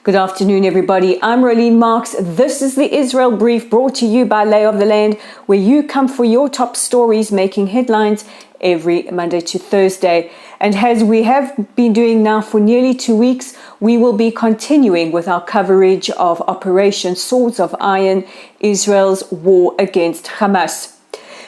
Good afternoon, everybody. I'm Rolene Marks. This is the Israel Brief brought to you by Lay of the Land, where you come for your top stories making headlines every Monday to Thursday. And as we have been doing now for nearly 2 weeks, we will be continuing with our coverage of Operation Swords of Iron, Israel's war against Hamas.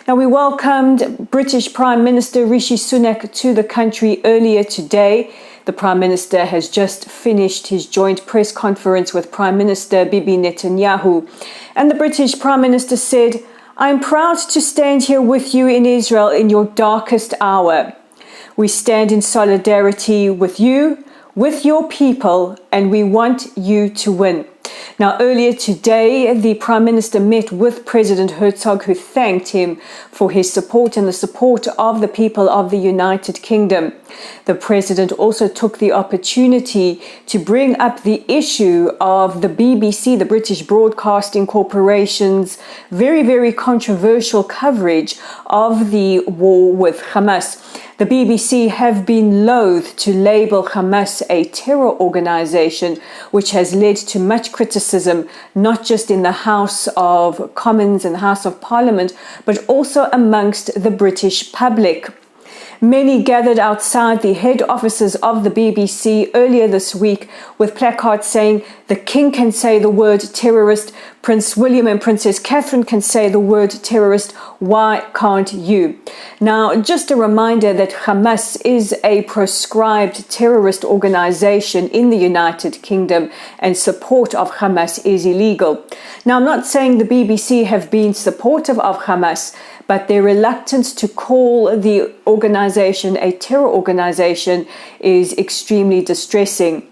Now, we welcomed British Prime Minister Rishi Sunak to the country earlier today. The Prime Minister has just finished his joint press conference with Prime Minister Bibi Netanyahu. And the British Prime Minister said, "I'm proud to stand here with you in Israel in your darkest hour. We stand in solidarity with you, with your people, and we want you to win." Now, earlier today, the Prime Minister met with President Herzog, who thanked him for his support and the support of the people of the United Kingdom. The President also took the opportunity to bring up the issue of the BBC, the British Broadcasting Corporation's very controversial coverage of the war with Hamas. The BBC have been loath to label Hamas a terror organization, which has led to much criticism, not just in the House of Commons and House of Parliament, but also amongst the British public. Many gathered outside the head offices of the BBC earlier this week with placards saying, "The King can say the word terrorist, Prince William and Princess Catherine can say the word terrorist, why can't you?" Now, just a reminder that Hamas is a proscribed terrorist organization in the United Kingdom, and support of Hamas is illegal. Now, I'm not saying the BBC have been supportive of Hamas, but their reluctance to call the organization a terror organization is extremely distressing.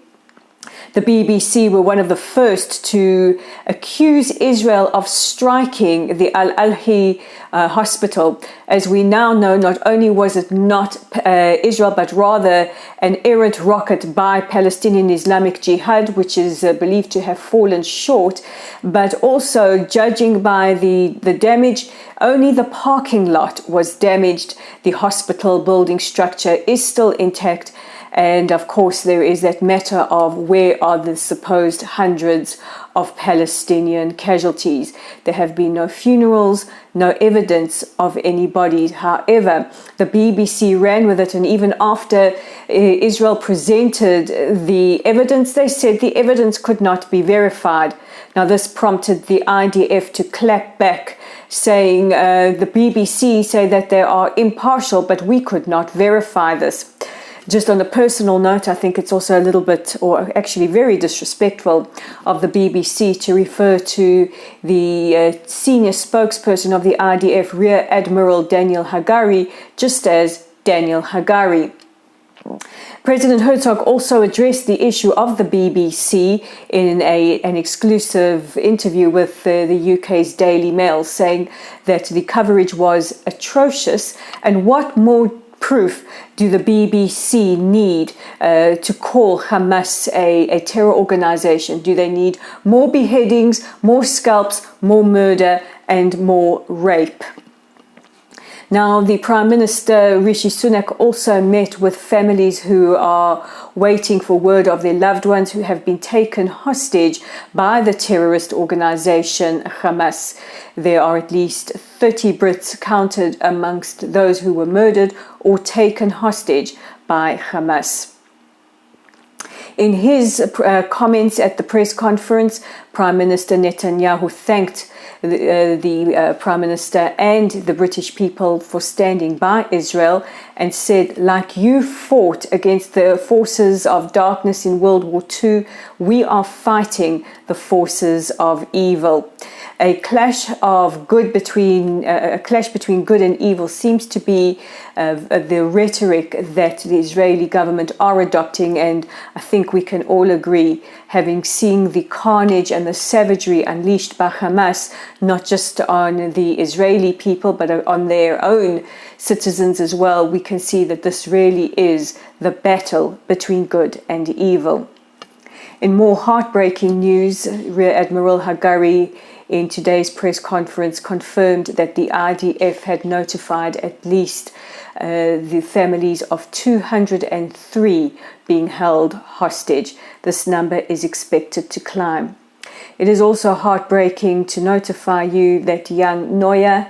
The BBC were one of the first to accuse Israel of striking the Al-Alhi hospital. As we now know, not only was it not Israel, but rather an errant rocket by Palestinian Islamic Jihad, which is believed to have fallen short, but also, judging by the damage, only the parking lot was damaged. The hospital building structure is still intact. And of course, there is that matter of where are the supposed hundreds of Palestinian casualties. There have been no funerals, no evidence of any bodies. However, the BBC ran with it, and even after Israel presented the evidence, they said the evidence could not be verified. Now, this prompted the IDF to clap back, saying the BBC say that they are impartial, but we could not verify this. Just on a personal note, I think it's also a little bit, or actually very disrespectful of the BBC to refer to the senior spokesperson of the IDF, Rear Admiral Daniel Hagari, just as Daniel Hagari. President Herzog also addressed the issue of the BBC in an exclusive interview with the UK's Daily Mail, saying that the coverage was atrocious, and what more proof do the BBC need to call Hamas a terror organization? Do they need more beheadings, more scalps, more murder, and more rape? Now, the Prime Minister, Rishi Sunak, also met with families who are waiting for word of their loved ones who have been taken hostage by the terrorist organization Hamas. There are at least 30 Brits counted amongst those who were murdered or taken hostage by Hamas. In his comments at the press conference, Prime Minister Netanyahu thanked the Prime Minister and the British people for standing by Israel, and said, "Like you fought against the forces of darkness in World War II, we are fighting the forces of evil." A clash between good and evil seems to be the rhetoric that the Israeli government are adopting, and I think we can all agree, having seen the carnage and the savagery unleashed by Hamas, not just on the Israeli people, but on their own citizens as well, we can see that this really is the battle between good and evil. In more heartbreaking news, Rear Admiral Hagari in today's press conference, confirmed that the IDF had notified at least the families of 203 being held hostage. This number is expected to climb. It is also heartbreaking to notify you that young Noya,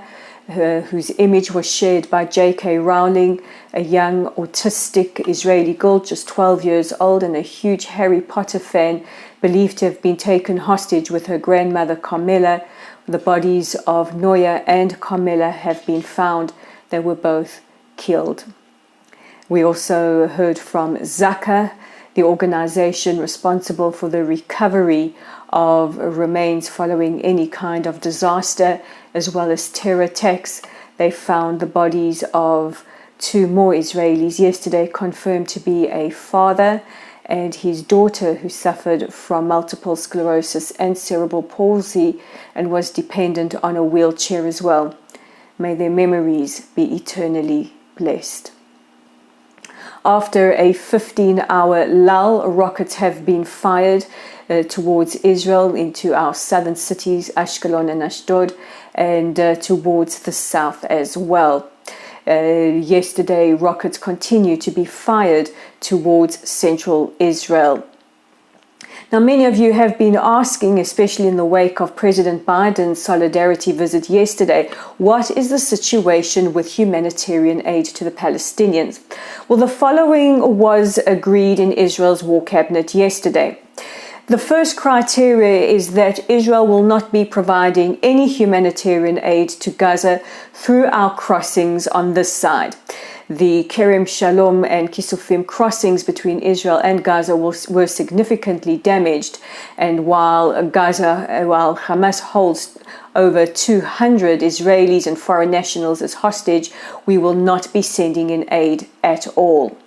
whose image was shared by J.K. Rowling, a young autistic Israeli girl just 12 years old and a huge Harry Potter fan, believed to have been taken hostage with her grandmother Carmela. The bodies of Noya and Carmela have been found. They were both killed. We also heard from Zaka, the organization responsible for the recovery of remains following any kind of disaster as well as terror attacks. They found the bodies of 2 more Israelis yesterday, confirmed to be a father and his daughter who suffered from multiple sclerosis and cerebral palsy and was dependent on a wheelchair as well. May their memories be eternally blessed. After a 15-hour lull, rockets have been fired towards Israel into our southern cities, Ashkelon and Ashdod, and towards the south as well. Yesterday, rockets continue to be fired towards central Israel. Now, many of you have been asking, especially in the wake of President Biden's solidarity visit yesterday, what is the situation with humanitarian aid to the Palestinians? Well, the following was agreed in Israel's war cabinet yesterday. The first criteria is that Israel will not be providing any humanitarian aid to Gaza through our crossings on this side. The Kerem Shalom and Kisufim crossings between Israel and Gaza were significantly damaged, and while Hamas holds over 200 Israelis and foreign nationals as hostage, we will not be sending in aid at all.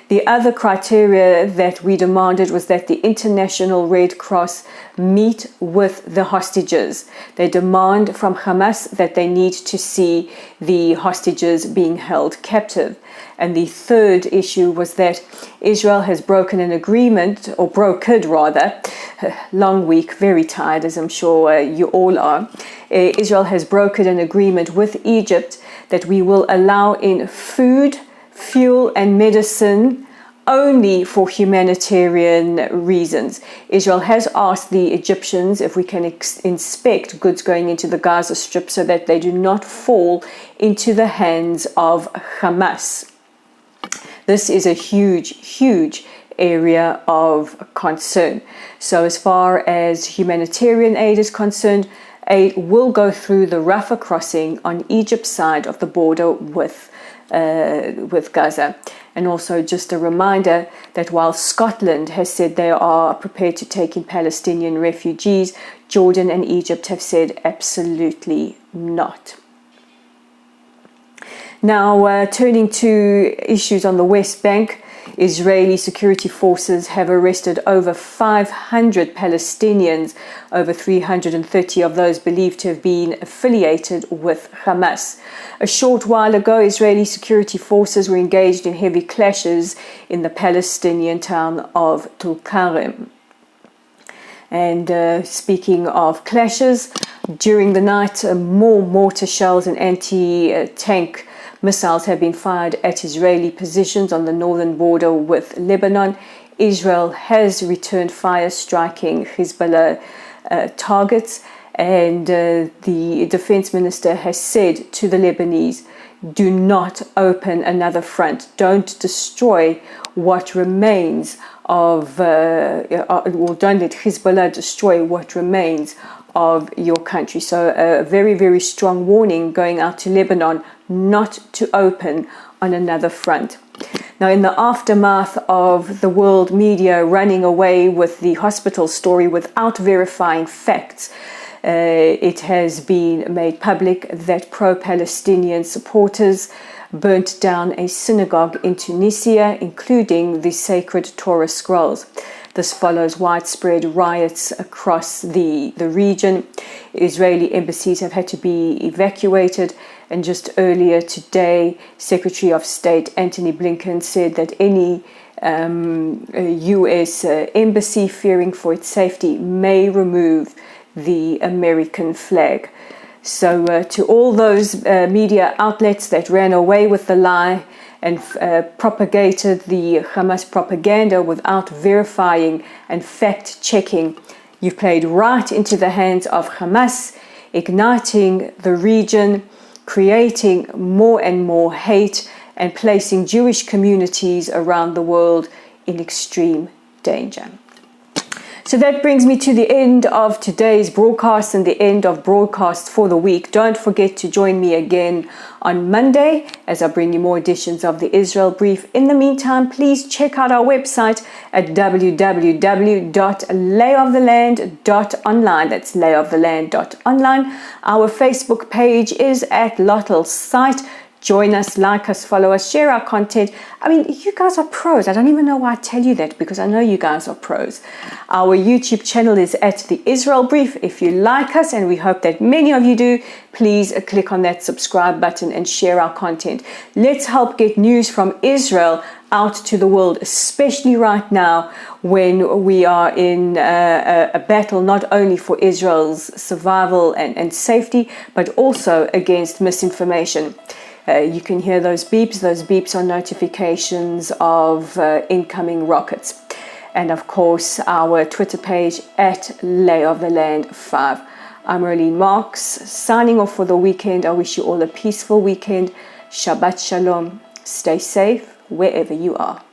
The other criteria that we demanded was that the International Red Cross meet with the hostages. They demand from Hamas that they need to see the hostages being held captive. And the third issue was that Israel has broken an agreement, or brokered rather, long week, very tired as I'm sure you all are. Israel has brokered an agreement with Egypt that we will allow in food, fuel and medicine only for humanitarian reasons. Israel has asked the Egyptians if we can inspect goods going into the Gaza Strip so that they do not fall into the hands of Hamas. This is a huge area of concern. So as far as humanitarian aid is concerned, aid will go through the Rafah crossing on Egypt's side of the border with Gaza. And also just a reminder that while Scotland has said they are prepared to take in Palestinian refugees, Jordan and Egypt have said absolutely not. Now, turning to issues on the West Bank, Israeli security forces have arrested over 500 Palestinians, over 330 of those believed to have been affiliated with Hamas. A short while ago, Israeli security forces were engaged in heavy clashes in the Palestinian town of Tulkarem. And speaking of clashes, during the night, more mortar shells and anti-tank missiles have been fired at Israeli positions on the northern border with Lebanon. Israel has returned fire, striking Hezbollah targets, and the defense minister has said to the Lebanese, do not open another front. Don't destroy what remains of, don't let Hezbollah destroy what remains of your country. So a very strong warning going out to Lebanon not to open on another front. Now, in the aftermath of the world media running away with the hospital story without verifying facts, it has been made public that pro-Palestinian supporters burnt down a synagogue in Tunisia, including the sacred Torah scrolls. This follows widespread riots across the region. Israeli embassies have had to be evacuated. And just earlier today, Secretary of State Antony Blinken said that any U.S. embassy fearing for its safety may remove the American flag. So to all those media outlets that ran away with the lie and propagated the Hamas propaganda without verifying and fact-checking, you've played right into the hands of Hamas, igniting the region, creating more and more hate, and placing Jewish communities around the world in extreme danger. So that brings me to the end of today's broadcast and the end of broadcast for the week. Don't forget to join me again on Monday as I bring you more editions of the Israel Brief. In the meantime, please check out our website at www.layoftheland.online. That's layoftheland.online. Our Facebook page is at Lottel's site. Join us, like us, follow us, share our content. I mean, you guys are pros. I don't even know why I tell you that, because I know you guys are pros. Our YouTube channel is at the Israel Brief. If you like us, and we hope that many of you do, please click on that subscribe button and share our content. Let's help get news from Israel out to the world, especially right now when we are in a battle not only for Israel's survival and safety, but also against misinformation. You can hear those beeps. Those beeps are notifications of incoming rockets. And of course, our Twitter page at layoftheland5. I'm Rolene Marks, signing off for the weekend. I wish you all a peaceful weekend. Shabbat Shalom. Stay safe wherever you are.